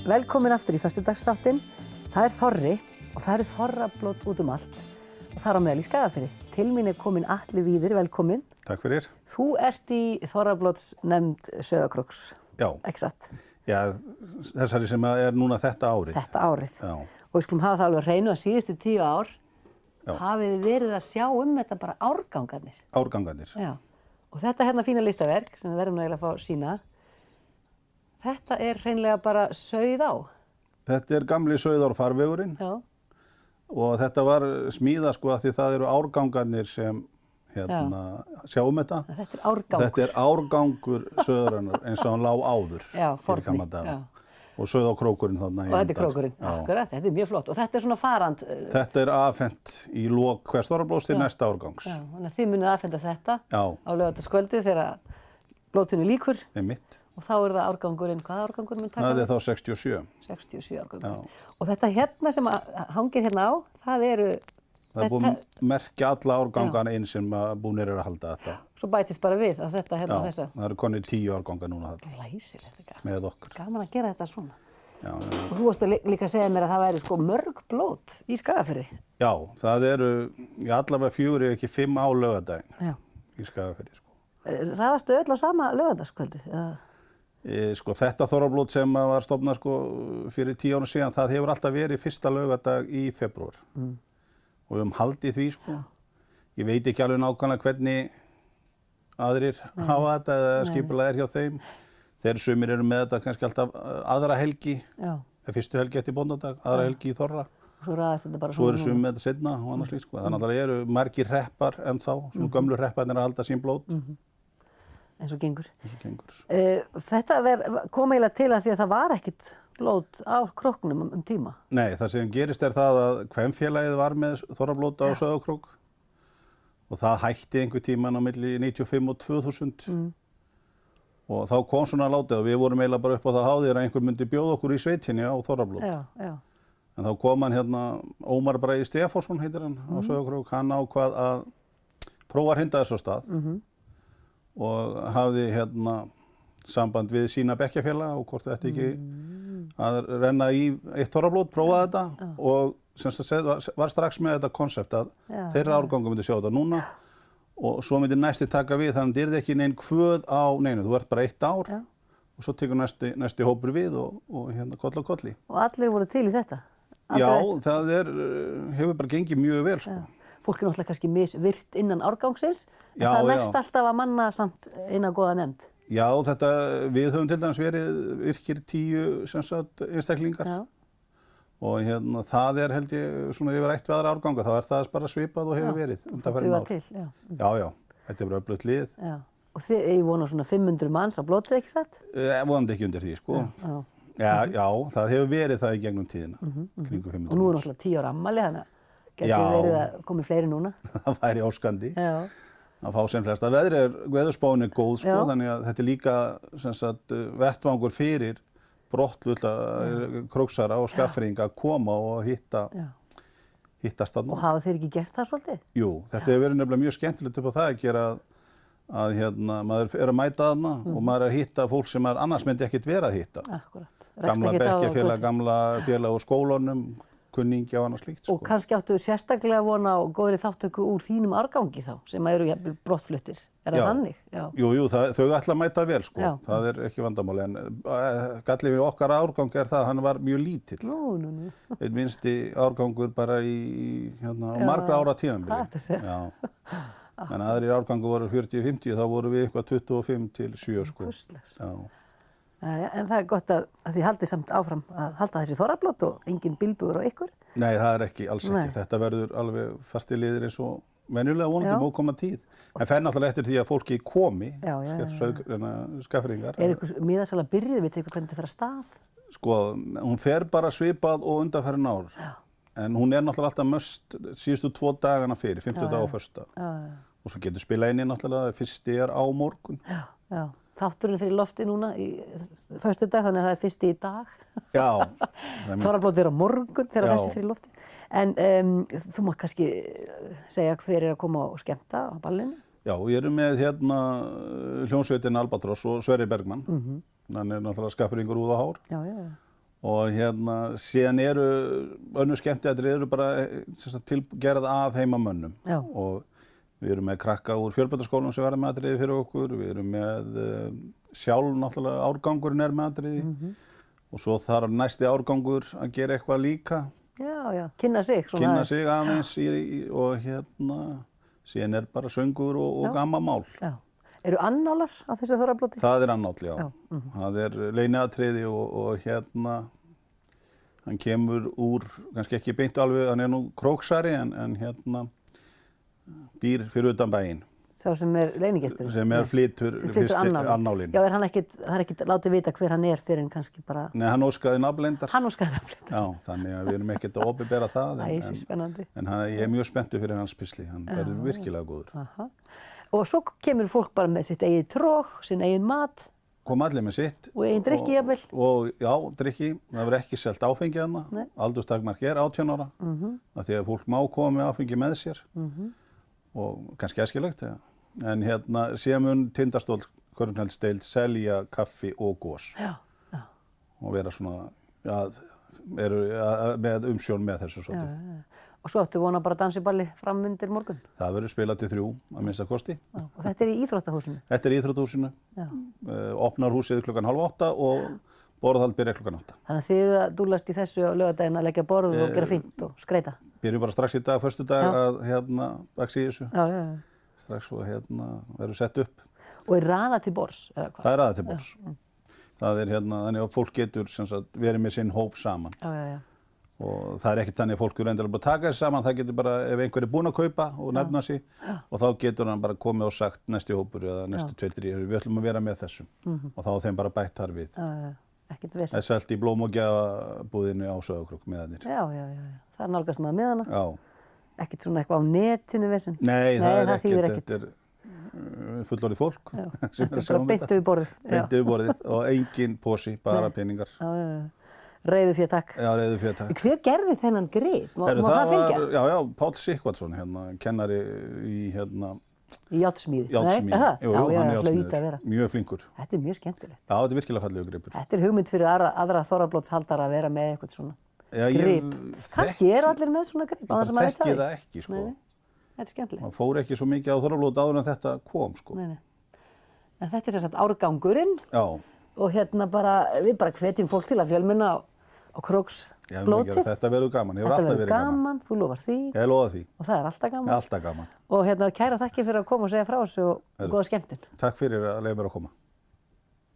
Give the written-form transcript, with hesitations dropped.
Velkomin aftur í föstudagsþáttinn. Það Þorri og það eru þorrablót út allt og það á meðal í Skagafirði. Til mín komin Atli Víðir, velkomin. Takk fyrir. Þú ert í þorrablótsnefnd Sauðárkróks. Já. Ekki satt? Já, þessari sem núna þetta árið. Þetta árið. Já. Og við skulum hafa það alveg hreinu að síðustu 10 ár hafið þið verið að sjá þetta bara árgangarnir. Árgangarnir. Já. Og þetta hérna fína listaverk sem við verðum eiginlega að fá að sýna. Þetta hreinlega bara sauð á. Þetta gamli Sauðárfarvegurinn. Já. Og þetta var smíðað sko af því það eru árgangarnir sem sjáum þetta. Þetta árgangur. Þetta árgangur Sauðarinnar eins og hann lá áður. Já, forni. Já. Og Sauðárkrókurinn þarna. Og þetta krókurinn. Akkurat, þetta mjög flott. Og þetta svona farand. Þetta afhent í lok hvers þorrablóts til næsta árgangs. Já, þannig að þið munið afhenda þetta á laugardagskvöldið þegar blótinu lýkur. Einmitt. Og þá það árgangurinn, hvaða árgangurinn mun taka? Það þá 67. 67 árgangurinn. Og þetta hérna sem hangir hérna á, það eru... Það búið að merkja alla árgangana inn sem búnir að halda þetta. Svo bætist bara við að þetta hérna á þessu. Já, það eru konið 10 árgangar núna þetta. Glæsilegt þetta. Með okkur. Gaman að gera þetta svona. Já. Og þú varst líka að segja mér að það væri sko mörg blót í Skagafirði. Já, það eru allavega 4 ef ekki 5 á laugardaginn í Skagafirði sko. Raðastu öll á sama laugardagskvöldið? Sko þetta þorrablót sem var stofnað sko fyrir 10 árum síðan, það hefur alltaf verið fyrsta laugardag í febrúar. Og við haldið því sko. Ég veit ekki alveg nákvæmlega hvernig aðrir hafa þetta eða skipulega hjá þeim. Þeir sumir eru með þetta kannski alltaf aðra helgi, fyrstu helgi eftir bóndadag, aðra helgi í þorra. Og svo raðast þetta bara svona. Svo eru sumir með þetta seinna og annars líkt sko. Þannig að það eru margir hreppar ennþá, svona gömlu hrepparnir að halda sín blót. Eins og gengur. Þetta kom eiginlega til að því að það var ekkert blót á króknum tíma. Nei, það sem gerist það að Kvenfélagið var með þorrablót á Sauðárkrók og það hætti einhver tíman á milli 95 og 2000 og þá kom svona látið og við vorum eiginlega bara upp á það háðir að einhver myndi bjóða okkur í sveitinni á þorrablót. En þá kom hann Ómar Bragi Stefánsson heitir hann á Sauðárkrók, hann ákvað að prófa að hrinda þessu af stað. Og hafði samband við sína bekkjarfélaga og hvort þetta ekki að renna í eitt þorrablót, prófa þetta og var strax með þetta konsept að þeirra árgangur myndi sjá þetta núna og svo myndi næsti taka við þannig að það yrði ekki neinn kvöð á neinu, þú ert bara 1 ár og svo tekur næsti hópur við og koll á kolli. Og allir voru til í þetta? Já, það hefur bara gengið mjög vel sko. Fólk náttúrulega kannski misvirt innan árgangsins, en það mest alltaf að manna samt eina góða nefnd. Já, við höfum til dæmis verið virkir 10 einstaklingar og það held ég svona yfir eitt við aðra árganga, þá það bara svipað og hefur verið. Það duga til, Já, þetta er öflugt lið. Já, og ég vona svona 500 manns á blótið, ekki satt? Vonandi ekki undir því, sko. Já, það hefur verið það í gegnum tíðina, kringum 500 manns. Og nú náttúrulega 10 ára afmæli, þannig að geti verið að komi fleiri núna. Það væri óskandi að fá sem flesta. Veðurspáin góð sko, þannig að þetta líka vettvangur fyrir brottlulla króksara og skaffirðinga að koma og hittast þarna. Og hafa þeir ekki gert það svolítið? Jú, þetta hefur verið nefnilega mjög skemmtilegt upp á það að gera að maður að mæta þarna og maður að hitta fólk sem maður annars myndi ekkert vera að hitta. Akkurat. Gamla bekkjarfélag, gamla félag úr skólanum, kunningi og annað slíkt. Og kannski áttu sérstaklega vona á góðri þáttöku úr þínum árgangi þá, sem eru jafnvel brottfluttir. Það þannig? Jú, þau ætla að mæta vel sko. Það ekki vandamál, en gallið við okkar árgang það að hann var mjög lítill. Einn minnsti árgangur bara í margra ára tímabili. En aðrir árgangur voru 40-50, þá voru við eitthvað 25 til 7 sko. En það gott að þið haldið samt áfram að halda þessi þorrablót og engin bilbugur á ykkur? Nei, það ekki, alls ekki. Þetta verður alveg fasti liðir eins og venjulega vonandi ókomna tíð. En fer náttúrulega eftir því að fólki komi, skaffirðingar. Ykkur miðasala byrjuð, veit ykkur hvernig þetta fer af stað? Sko, hún fer bara svipað og undanfarin ár. En hún náttúrulega alltaf möst síðustu 2 dagana fyrir, 50 dag og föstudag. Og svo getur spilað inn í náttúrulega, fyrsti á morgun. Þátturinn fyrir lofti núna í föstudag, þannig að það fyrsti í dag. Þorrablót á morgun þegar þessi fyrir lofti. En þú mátt kannski segja hver að koma og skemmta á ballinu? Já, ég eru með hérna hljómsveitin Albatross og Sverrir Bergmann. Hann náttúrulega skaffuringur úða hár. Já, já, já. Og hérna, síðan eru önnur skemmtiatriði eru bara gerð af heimamönnum. Já. Og við erum með krakka úr fjölbrautaskólanum sem verða með atriði fyrir okkur. Við erum með sjálf náttúrulega árgangurinn með atriði. Og svo þarf næsti árgangur að gera eitthvað líka. Já, já, kynna sig svona Kynna sig aðeins og hérna, síðan bara söngur og gammamál. Já. Eru annálar á þessu þorrablóti? Það annál, já. Það leyniatriði og hérna, hann kemur úr, kannski ekki beint alveg, hann nú króksari en hérna býr fyrir utan bæinn. Sá sem leynigestur? Sem flytur annálinn. Já, það er ekkert látið vita hver hann fyrir en kannski bara... Nei, hann óskaði nafnleyndar. Hann óskaði nafnleyndar. Já, þannig að við erum ekkert að opinbera það. Það er spennandi. En ég er mjög spenntur fyrir hans písli, hann verður virkilega góður. Aha. Og svo kemur fólk bara með sitt eigið tróg, sinn eigin mat. Kom allir með sitt. Og eigin drykki jafnvel. Og já, drykki. Það verður ekki selt áfengi þarna. Aldurstakmark 18 ára. Af því að fólk má koma með áfengi með sér. Og kannski æskilegt. En hérna, síðan mun Tindastól Kornfjaldsdeild selja kaffi og gos. Já, já. Og vera svona, með umsjón með þessu svolítið. Og svo áttu vona bara dansiballi fram undir morgun? Það verður spilað til 3 að minnsta kosti. Já, og þetta í Íþróttahúsinu? Þetta í Íþróttahúsinu. Opnar húsið klukkan 7:30 og borðhald byrjar klukkan 8. Þannig að þið dúllast í þessu á laugardaginn að leggja borð og gera fínt og skreita? Byrjum bara strax í dag, föstudag, að baksa í þessu. Já, já, já. Strax og verður sett upp. Og raðað til borðs, eða hvað? Það raðað til borðs. Það þannig að fólk getur verið með sinn hóp saman. Já, já, já. Og það ekki þannig að fólk eru endilega bara að taka þessi saman, það getur bara, ef einhver búinn að kaupa og nefna sig, og þá getur hann bara komið og sagt næsti hópur eða næstu 2-3, við ætlum að vera með þessum. Og þá þeim bara bætt þar við. Ekkert vesen. Það er selt í blóm- og gjafabúðinni á Sauðárkrók miðarnir. Já, já, já. Það nálgast maður miðana. Já. Ekkert svona eitthvað á netinu vesen. Nei, það þýðir ekkert. Þetta er fullorðið fólk sem er að sjá um þetta. Beint yfir borðið. Beint yfir borðið og engin posi, bara peningar. Já, já, já. Reiðufé takk. Já, reiðufé takk. Hver gerði þennan grip? Má það fylgja? Já, Páll Sighvatsson, kennari í Í járnsmíði? Járnsmíði. Jú, hann er járnsmíður. Mjög flinkur. Þetta er mjög skemmtilegt. Já, þetta er virkilega fallegu gripur. Þetta er hugmynd fyrir aðra þorrablótshaldara að vera með eitthvað svona grip. Kannski allir með svona grip á það sem maður veit þekki það ekki, sko. Þetta er skemmtilegt. Man fór ekki svo mikið á þorrablót áður en þetta kom, sko. Nei. En þetta er sem sagt árgangurinn. Já. Og við bara hvetjum fólk til að fjölmenna á Króksblótið. Þetta verður gaman, hefur alltaf verið gaman. Þetta verður gaman, þú lofar því. Ég lofa því. Og það er alltaf gaman. Alltaf gaman. Og kæra þakkir fyrir að koma og segja frá þessu og góða skemmtun. Takk fyrir að leyfa mér að koma.